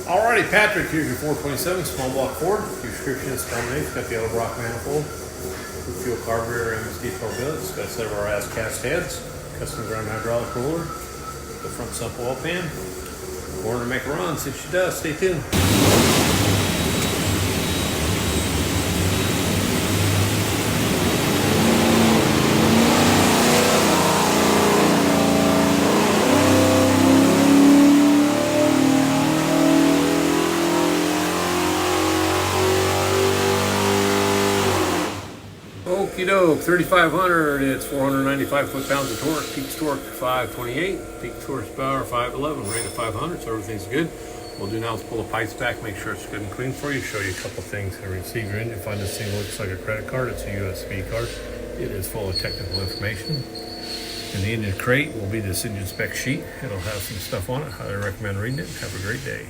Alrighty, Patrick, here's your 427 small block Ford. Your description is combination. It's got the Edelbock Manifold, fuel carburetor, MSD Pro Billet. It's got several ass cast heads, custom ground hydraulic roller, the front sump oil pan. Born to make a run. See if she does. Stay tuned. Okie doke, 3500, it's 495 foot-pounds of torque, peak torque 528, peak horsepower 511, rate of 500, so everything's good. What we'll do now is pull the pipes back, make sure it's good and clean for you, show you a couple things. To receive your engine, find this thing looks like a credit card, it's a USB card. It is full of technical information. In the engine crate will be this engine spec sheet. It'll have some stuff on it. Highly recommend reading it. Have a great day.